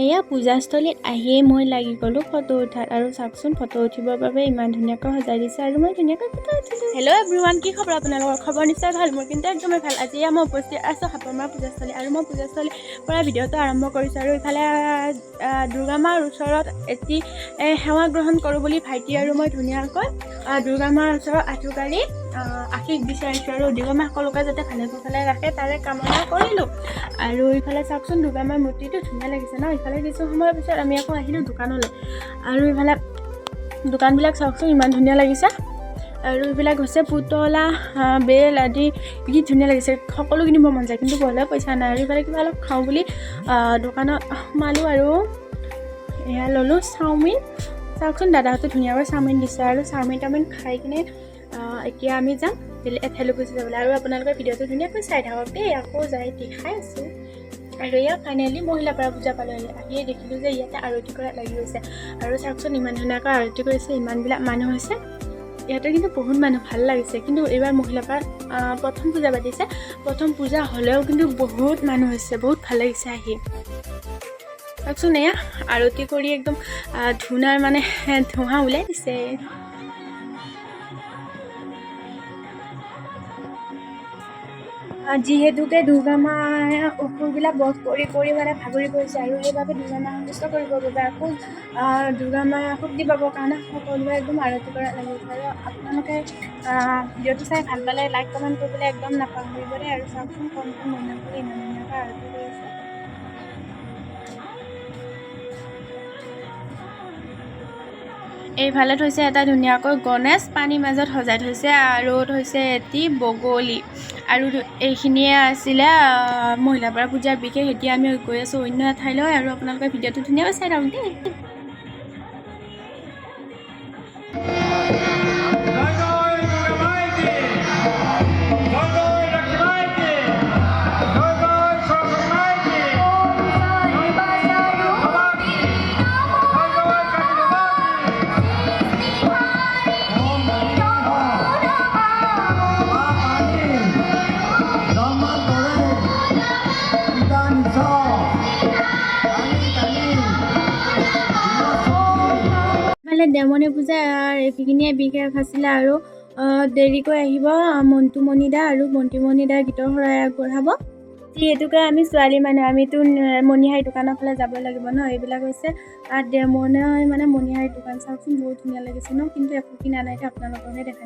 এয়া পূজাস্থলীত আহিয়ে মই লাগি গ'লোঁ ফটো উঠাত আৰু চাওকচোন ফটো উঠিবৰ বাবে ইমান ধুনীয়াকৈ সজাই দিছে আৰু মই ধুনীয়াকৈ ফটো উঠিছোঁ। হেল্ল' এভৰিৱান, কি খবৰ আপোনালোকৰ? খবৰ নিশ্চয় ভাল, মোৰ কিন্তু একদমেই ভাল। আজি মই উপস্থিত আছোঁ সাপৰমৰা পূজাস্থলী আৰু মই পূজাস্থলীৰ পৰা ভিডিঅ'টো আৰম্ভ কৰিছোঁ আৰু ইফালে দুৰ্গা মাৰ ওচৰত এটি সেৱা গ্ৰহণ কৰোঁ বুলি ভাইটি আৰু মই ধুনীয়াকৈ দুৰ্গা মাৰ ওচৰত আঁঠুকাৰি আশীষ বিচাৰিছোঁ আৰু দুৰ্গা মা সকলোকে যাতে ভালে কুশলে ৰাখে তাৰে কামনা কৰিলোঁ। আৰু ইফালে চাওকচোন দুৰ্গা মাৰ মূৰ্তিটো ধুনীয়া লাগিছে ন। ইফালে কিছু সময়ৰ পিছত আমি আকৌ আহিলোঁ দোকানলৈ আৰু ইফালে দোকানবিলাক চাওকচোন ইমান ধুনীয়া লাগিছে আৰু এইবিলাক হৈছে পুতলা বেল আদি কি ধুনীয়া লাগিছে, সকলো কিনিব মন যায় কিন্তু গ'লে পইচা নাই। আৰু ইফালে কিবা অলপ খাওঁ বুলি দোকানত সোমালোঁ আৰু এয়া ল'লোঁ চাওমিন। চাওকচোন দাদাহঁতে ধুনীয়াকৈ চাওমিন দিছে আৰু চাওমিন খাই কিনে এতিয়া আমি যাম এঠাইলৈ গুচি যাবলৈ। আৰু আপোনালোকে ভিডিঅ'টো ধুনীয়াকৈ চাই থাকক দেই। আকৌ যাই দেখাই আছোঁ আৰু ইয়াত ফাইনেলি মহিলাপাৰা পূজা পালোহি। আহিয়ে দেখিলোঁ যে ইয়াতে আৰতি কৰাত লাগি গৈছে আৰু চাওকচোন ইমান ধুনীয়াকৈ আৰতি কৰিছে, ইমানবিলাক মানুহ হৈছে ইয়াতে কিন্তু বহুত মানুহ, ভাল লাগিছে। কিন্তু এইবাৰ মহিলাপাৰাত প্ৰথম পূজা পাতিছে, প্ৰথম পূজা হ'লেও কিন্তু বহুত মানুহ হৈছে, বহুত ভাল লাগিছে আহি। চাওকচোন এয়া আৰতি কৰি একদম ধূনাৰ মানে ধোঁৱা ওলাই দিছে। যিহেতুকে দুৰ্গা মায়ে অসুৰবিলাক বধ কৰি মানে ভাগৰি পৰিছে আৰু সেইবাবে দুৰ্গা মাক সন্তুষ্ট কৰিবৰ বাবে আকৌ দুৰ্গা মায়ে শক্তি পাবৰ কাৰণে সকলোৱে একদম আৰতি কৰাত লাগিছে। আৰু আপোনালোকে ভিডিঅ'টো চাই ভাল পালে লাইক কমেণ্ট কৰিবলৈ একদম নাপাহৰিব দেই। আৰু চাওকচোন কণ মইনাসকলে ইমান ধুনীয়াকৈ আৰতি কৰিছে। এইফালে থৈছে এটা ধুনীয়াকৈ গণেশ, পানীৰ মাজত সজাই থৈছে আৰু থৈছে এটি বগলী। আৰু এইখিনিয়ে আছিলে মহিলাপাৰা পূজাৰ বিশেষ। এতিয়া আমি গৈ আছোঁ অন্য এঠাইলৈ আৰু আপোনালোকে ভিডিঅ'টো ধুনীয়াকৈ চাই থাকক দেই। দেমণি পূজাৰ এইখিনিয়ে বিশেষ আছিলে আৰু দেৰিকৈ আহিব মন্টুমণি দা আৰু মন্টুমণি দাৰ গীতৰ শৰাই আগবঢ়াব। যিহেতুকে আমি ছোৱালী মানুহ, আমিতো মণিহাৰী দোকানৰ ফালে যাব লাগিব ন। এইবিলাক হৈছে দেমণি মানে মণিহাৰী দোকান। চাওকচোন বহুত ধুনীয়া লাগিছে ন, কিন্তু একো কিনা নাই, আপোনালোকৰহে দেখা।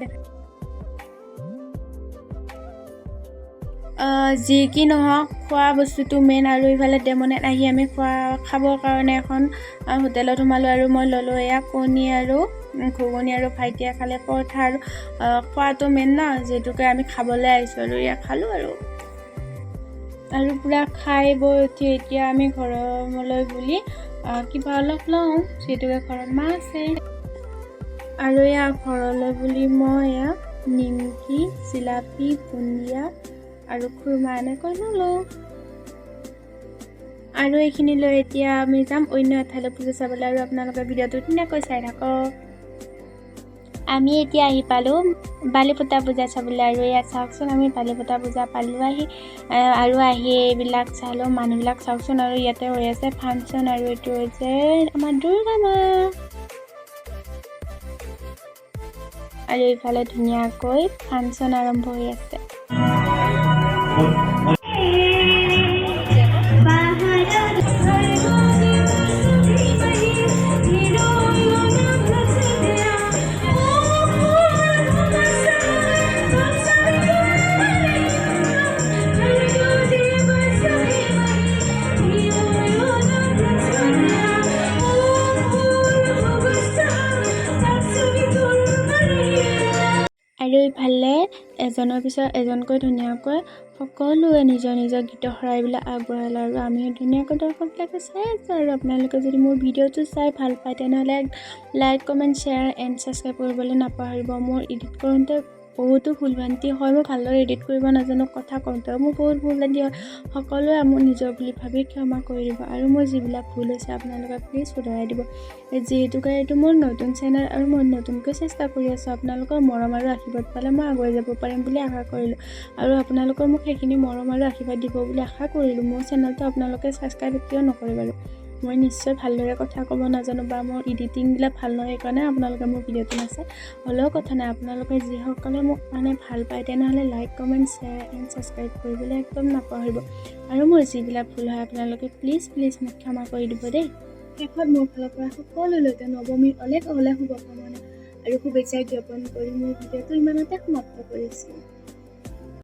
যি কি নহওক খোৱা বস্তুটো মেইন। আৰু ইফালে দেমণিত আহি আমি খাবৰ কাৰণে এখন হোটেলত সোমালোঁ আৰু মই ল'লোঁ এয়া কণী আৰু ঘুগুনি আৰু ভাইটিয়ে খালে পৰঠা। আৰু খোৱাটো মেইন ন, যিহেতুকে আমি খাবলৈ আহিছোঁ আৰু এয়া খালোঁ আৰু পূৰা খাই বৈ উঠি এতিয়া আমি ঘৰলৈ বুলি কিবা অলপ লওঁ, যিহেতুকে ঘৰত মা আছে। আৰু এয়া ঘৰলৈ বুলি মই এয়া নিমকি, জিলাপি, বুন্দিয়া আৰু খুৰমা এনেকৈ ল'লোঁ। আৰু এইখিনি লৈ এতিয়া আমি যাম অন্য এঠাইলৈ পূজা চাবলৈ। আৰু আপোনালোকে ভিডিঅ'টো ধুনীয়াকৈ চাই থাকক। আমি এতিয়া আহি পালোঁ বালিপতা পূজা চাবলৈ। আৰু ইয়াত চাওকচোন আমি বালিপতা পূজা পালোঁ আহি আৰু এইবিলাক চালোঁ, মানুহবিলাক চাওকচোন। আৰু ইয়াতে হৈ আছে ফাংচন আৰু এইটো হৈছে আমাৰ দুৰ্গা মা। আৰু এইফালে ধুনীয়াকৈ ফাংচন আৰম্ভ হৈ আছে। আৰু ইফালে এজনৰ পিছত এজনকৈ ধুনীয়াকৈ সকলোৱে নিজৰ নিজৰ গীতৰ শৰাইবিলাক আগবঢ়ালে আৰু আমি ধুনীয়াকৈ দৰ্শকবিলাকে চাই আছোঁ। আৰু আপোনালোকে যদি মোৰ ভিডিঅ'টো চাই ভাল পায় তেনেহ'লে like comment share and subscribe কৰিবলৈ নাপাহৰিব। মোৰ এডিট কৰোঁতে বহুতো ভুল ভ্ৰান্তি হয়, মই ভালদৰে এডিট কৰিব নাজানো, কথা কওঁতেও মোৰ বহুত ভুল ভ্ৰান্তি হয়। সকলোৱে মোৰ নিজৰ বুলি ভাবি ক্ষমা কৰি দিব আৰু মোৰ যিবিলাক ভুল হৈছে আপোনালোকে প্লিজ শুধৰাই দিব। যিহেতুকে এইটো মোৰ নতুন চেনেল আৰু মই নতুনকৈ চেষ্টা কৰি আছোঁ। আপোনালোকৰ মৰম আৰু আশীৰ্বাদ পালে মই আগুৱাই যাব পাৰিম বুলি আশা কৰিলোঁ আৰু আপোনালোকৰ মোক সেইখিনি মৰম আৰু আশীৰ্বাদ দিব বুলি আশা কৰিলোঁ। মোৰ চেনেলটো আপোনালোকে ছাবস্ক্ৰাইব কিয় নকৰে বাৰু? মই নিশ্চয় ভালদৰে কথা ক'ব নাজানো বা মোৰ এডিটিংবিলাক ভাল নহয়, সেইকাৰণে আপোনালোকে মোৰ ভিডিঅ'টো নাচায়। হ'লেও কথা নাই, আপোনালোকে যিসকলে মোক মানে ভাল পায় তেনেহ'লে like comment share and subscribe কৰিবলৈ একদম নাপাহৰিব। আৰু মোৰ যিবিলাক ভুল হয় আপোনালোকে প্লিজ মোক ক্ষমা কৰি দিব দেই। শেষত মোৰ ফালৰ পৰা সকলোলৈকে নৱমীৰ অলেখ শুভকামনা আৰু শুভেচ্ছা জ্ঞাপন কৰি মোৰ ভিডিঅ'টো ইমানতে সমাপ্ত কৰিছোঁ।